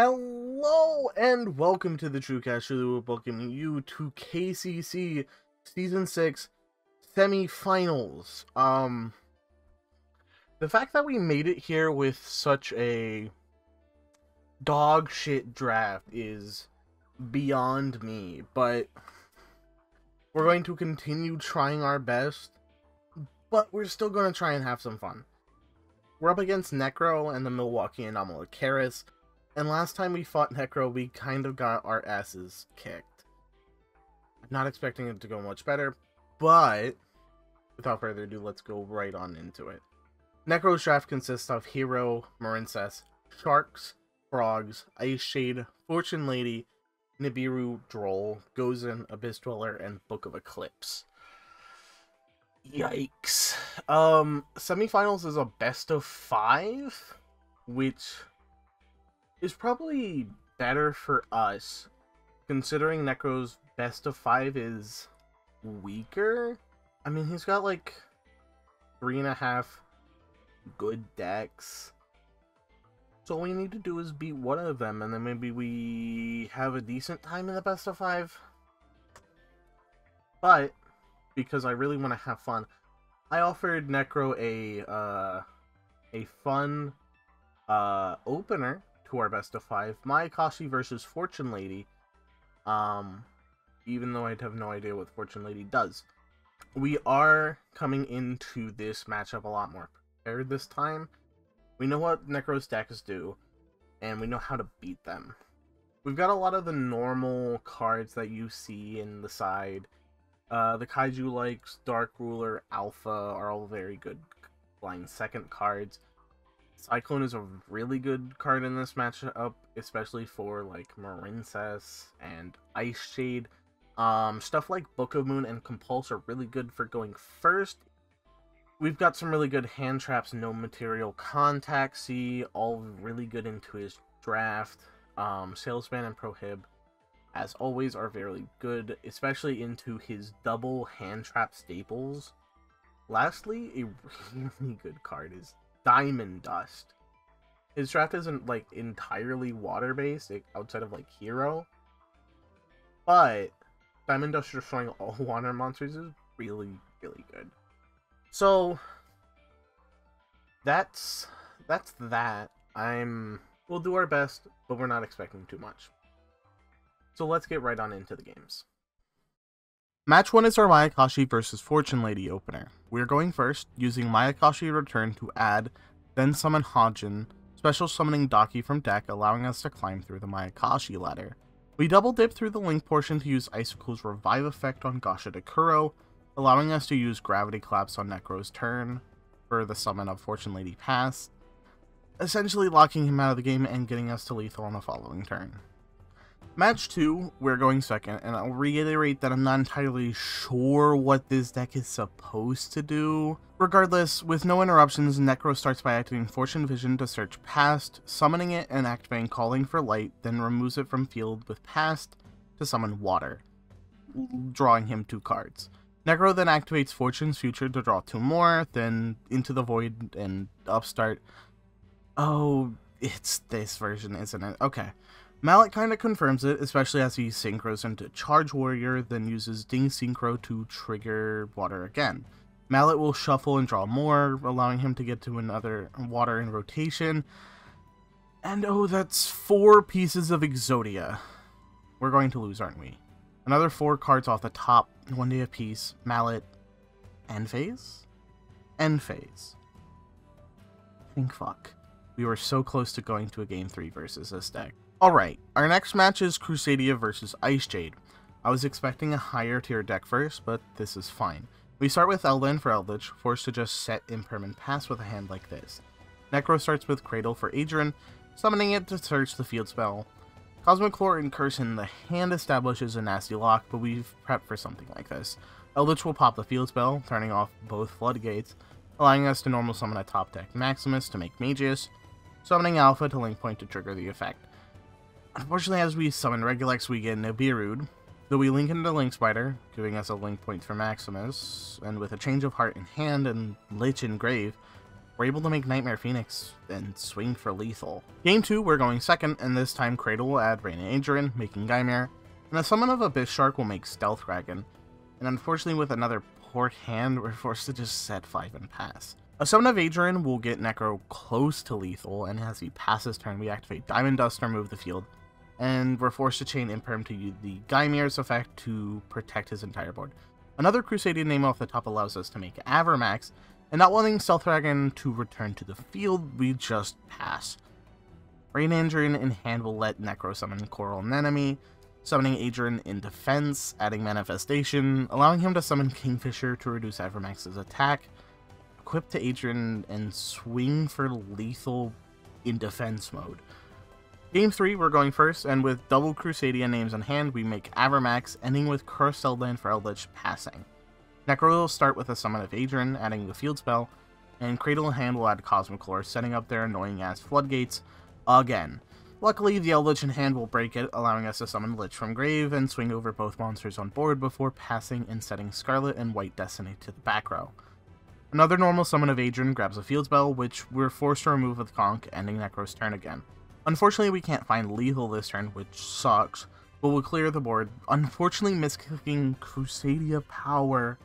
Hello and welcome to the Chucast. We're welcoming you to KCC Season 6 Semifinals. The fact that we made it here with such a dog shit draft is beyond me, but we're going to continue trying our best, but we're still going to try and have some fun. We're up against Necro and the Milwaukee Anomaly Karis. And last time we fought Necro, we kind of got our asses kicked. Not expecting it to go much better, but without further ado, let's go right on into it. Necro's draft consists of Hero, Marincess, Sharks, Frogs, Ice Shade, Fortune Lady, Nibiru, Droll, Gozen, Abyss Dweller, and Book of Eclipse. Yikes. Semifinals is a best of 5, which is probably better for us, considering Necro's best of 5 is weaker. I mean, he's got like 3.5 good decks. So all we need to do is beat one of them, and then maybe we have a decent time in the best of 5. But because I really want to have fun, I offered Necro a fun opener to our best of 5, Mayakashi versus Fortune Lady, even though I'd have no idea what Fortune Lady does. We are coming into this matchup a lot more prepared this time. We know what Necro's decks do, and we know how to beat them. We've got a lot of the normal cards that you see in the side. The Kaiju Likes, Dark Ruler, Alpha are all very good blind second cards. Cyclone is a really good card in this matchup, especially for like Marincess and Ice Shade. Stuff like Book of Moon and Compulse are really good for going first. We've got some really good hand traps, No Material Contact, see, all really good into his draft. Salesman and Prohib, as always, are very good, especially into his double hand trap staples. Lastly, a really good card is Diamond Dust. His draft isn't like entirely water based outside of like Hero, but Diamond Dust destroying all water monsters is really good. So that's that. We'll do our best, but we're not expecting too much. So let's get right on into the games. Match 1 is our Mayakashi versus Fortune Lady opener. We're going first, using Mayakashi Return to add, then summon Hajin, special summoning Daki from deck, allowing us to climb through the Mayakashi ladder. We double dip through the link portion to use Icicle's Revive effect on Gasha Dekuro, allowing us to use Gravity Collapse on Necro's turn for the summon of Fortune Lady Pass, essentially locking him out of the game and getting us to lethal on the following turn. Match 2, we're going second, and I'll reiterate that I'm not entirely sure what this deck is supposed to do. Regardless, with no interruptions, Necro starts by activating Fortune Vision to search Past, summoning it and activating Calling for Light, then removes it from field with Past to summon Water, drawing him 2 cards. Necro then activates Fortune's Future to draw 2 more, then Into the Void and Upstart. Oh, it's this version, isn't it? Okay. Mallet kinda confirms it, especially as he synchros into Charge Warrior, then uses Ding Synchro to trigger Water again. Mallet will shuffle and draw more, allowing him to get to another Water in rotation. And oh, that's 4 pieces of Exodia. We're going to lose, aren't we? Another 4 cards off the top, 1 day apiece. Mallet, End Phase? End Phase. Think fuck. We were so close to going to a Game 3 versus this deck. Alright, our next match is Crusadia versus Ice Jade. I was expecting a higher tier deck first, but this is fine. We start with Eldin for Eldritch, forced to just set Impermanent Pass with a hand like this. Necro starts with Cradle for Adrian, summoning it to search the field spell. Cosmic Lore and Curse in the hand establishes a nasty lock, but we've prepped for something like this. Eldritch will pop the field spell, turning off both floodgates, allowing us to normal summon a top deck Maximus to make Magius, summoning Alpha to Link Point to trigger the effect. Unfortunately, as we summon Regilex, we get Nibiru, though we link into Link Spider, giving us a Link Point for Maximus, and with a Change of Heart in hand and Lich in grave, we're able to make Nightmare Phoenix and swing for lethal. Game 2, we're going second, and this time Cradle will add Rain and Adrian, making Guymere, and a summon of Abyss Shark will make Stealth Dragon, and unfortunately with another poor hand, we're forced to just set 5 and pass. A summon of Adrian will get Necro close to lethal, and as he passes turn, we activate Diamond Dust to remove the field, and we're forced to chain Imperm to use the Gymere's effect to protect his entire board. Another Crusadia name off the top allows us to make Avermax, and not wanting Stealth Dragon to return to the field, we just pass. Rain Adrian in hand will let Necro summon Coral Anemone, summoning Adrian in defense, adding Manifestation, allowing him to summon Kingfisher to reduce Avermax's attack, equip to Adrian, and swing for lethal in defense mode. Game 3, we're going first, and with double Crusadia names in hand, we make Avermax, ending with Cursed Eldland for Eldritch passing. Necro will start with a summon of Adrian, adding the field spell, and Cradle in hand will add Cosmic Lore, setting up their annoying-ass floodgates again. Luckily, the Eldritch in hand will break it, allowing us to summon Lich from grave and swing over both monsters on board before passing and setting Scarlet and White Destiny to the back row. Another normal summon of Adrian grabs a field spell, which we're forced to remove with Conk, ending Necro's turn again. Unfortunately, we can't find lethal this turn, which sucks, but we'll clear the board, unfortunately misclicking Crusadia Power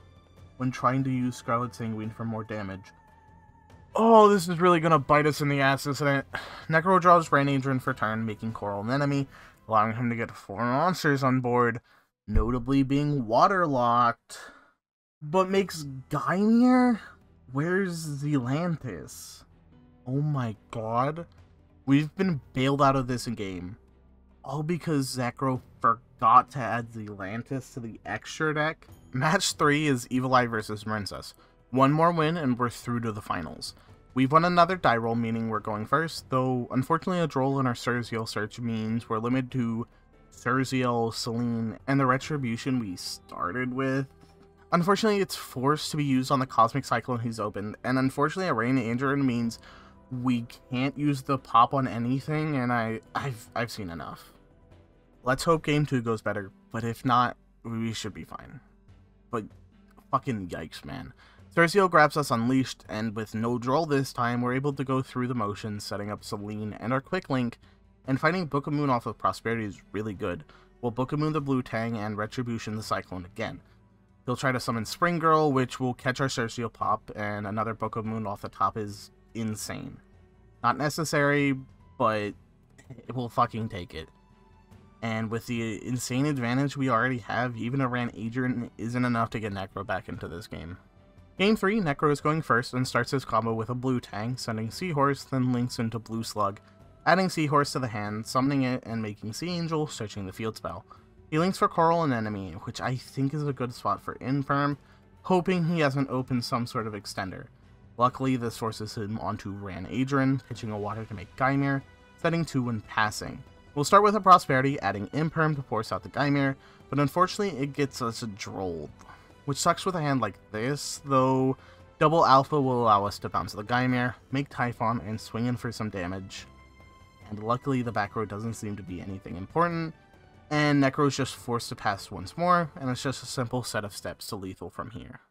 when trying to use Scarlet Sanguine for more damage. Oh, this is really gonna bite us in the ass, isn't it? Necro draws Rain Adrian for turn, making Coral Anemone, allowing him to get 4 monsters on board, notably being waterlocked. But makes Gymere? Where's Zelantis? Oh my god. We've been bailed out of this game, all because Necro forgot to add Zelantis to the extra deck. Match 3 is Evil Eye versus Marincess. One more win and we're through to the finals. We've won another die roll, meaning we're going first, though unfortunately a droll in our Surziel search means we're limited to Surziel, Selene, and the Retribution we started with. Unfortunately, it's forced to be used on the Cosmic Cyclone he's opened, and unfortunately a Rain Adrian means we can't use the pop on anything, and I've seen enough. Let's hope game 2 goes better, but if not, we should be fine. But fucking yikes, man. Surziel grabs us Unleashed, and with no droll this time, we're able to go through the motions, setting up Selene and our Quick Link, and finding Book of Moon off of Prosperity is really good. We'll Book of Moon the Blue Tang and Retribution the Cyclone again. He'll try to summon Spring Girl, which will catch our Surziel pop, and another Book of Moon off the top is insane. Not necessary, but we'll fucking take it. And with the insane advantage we already have, even a Rain Adrian isn't enough to get Necro back into this game. Game 3, Necro is going first and starts his combo with a Blue Tang, sending Seahorse, then links into Blue Slug, adding Seahorse to the hand, summoning it, and making Sea Angel, searching the field spell. He links for Coral Anemone, which I think is a good spot for Infirm, hoping he hasn't opened some sort of extender. Luckily, this forces him onto Rain Adrian, pitching a water to make Gymere, setting 2 when passing. We'll start with a Prosperity, adding Imperm to force out the Gymere, but unfortunately it gets us a Droll, which sucks with a hand like this, though double Alpha will allow us to bounce the Gymere, make Typhon, and swing in for some damage. And luckily the back row doesn't seem to be anything important, and Necro's just forced to pass once more, and it's just a simple set of steps to lethal from here.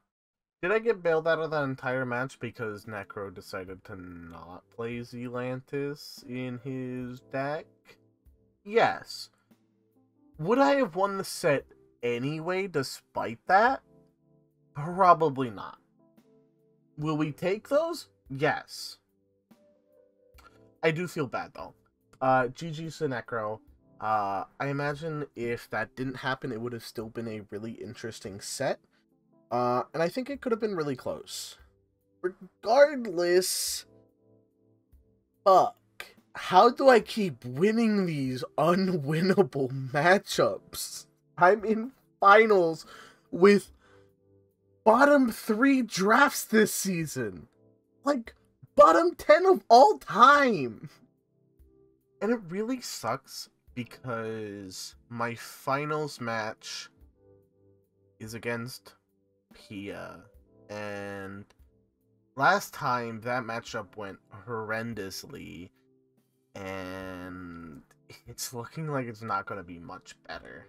Did I get bailed out of that entire match because Necro decided to not play Zelantis in his deck? Yes. Would I have won the set anyway despite that? Probably not. Will we take those? Yes. I do feel bad though. GG's to Necro. I imagine if that didn't happen, it would have still been a really interesting set. And I think it could have been really close. Regardless, fuck. How do I keep winning these unwinnable matchups? I'm in finals with bottom 3 drafts this season. Like, bottom 10 of all time. And it really sucks because my finals match is against Pia, and last time that matchup went horrendously, and it's looking like it's not going to be much better.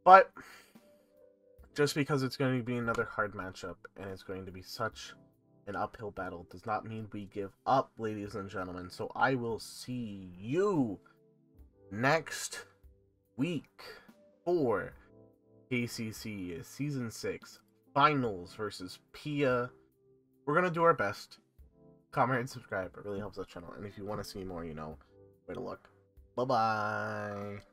But just because it's going to be another hard matchup and it's going to be such an uphill battle does not mean we give up, ladies and gentlemen. So I will see you next week for KCC Season 6 Finals versus Pia. We're going to do our best. Comment and subscribe. It really helps the channel. And if you want to see more, you know where to look. Bye-bye.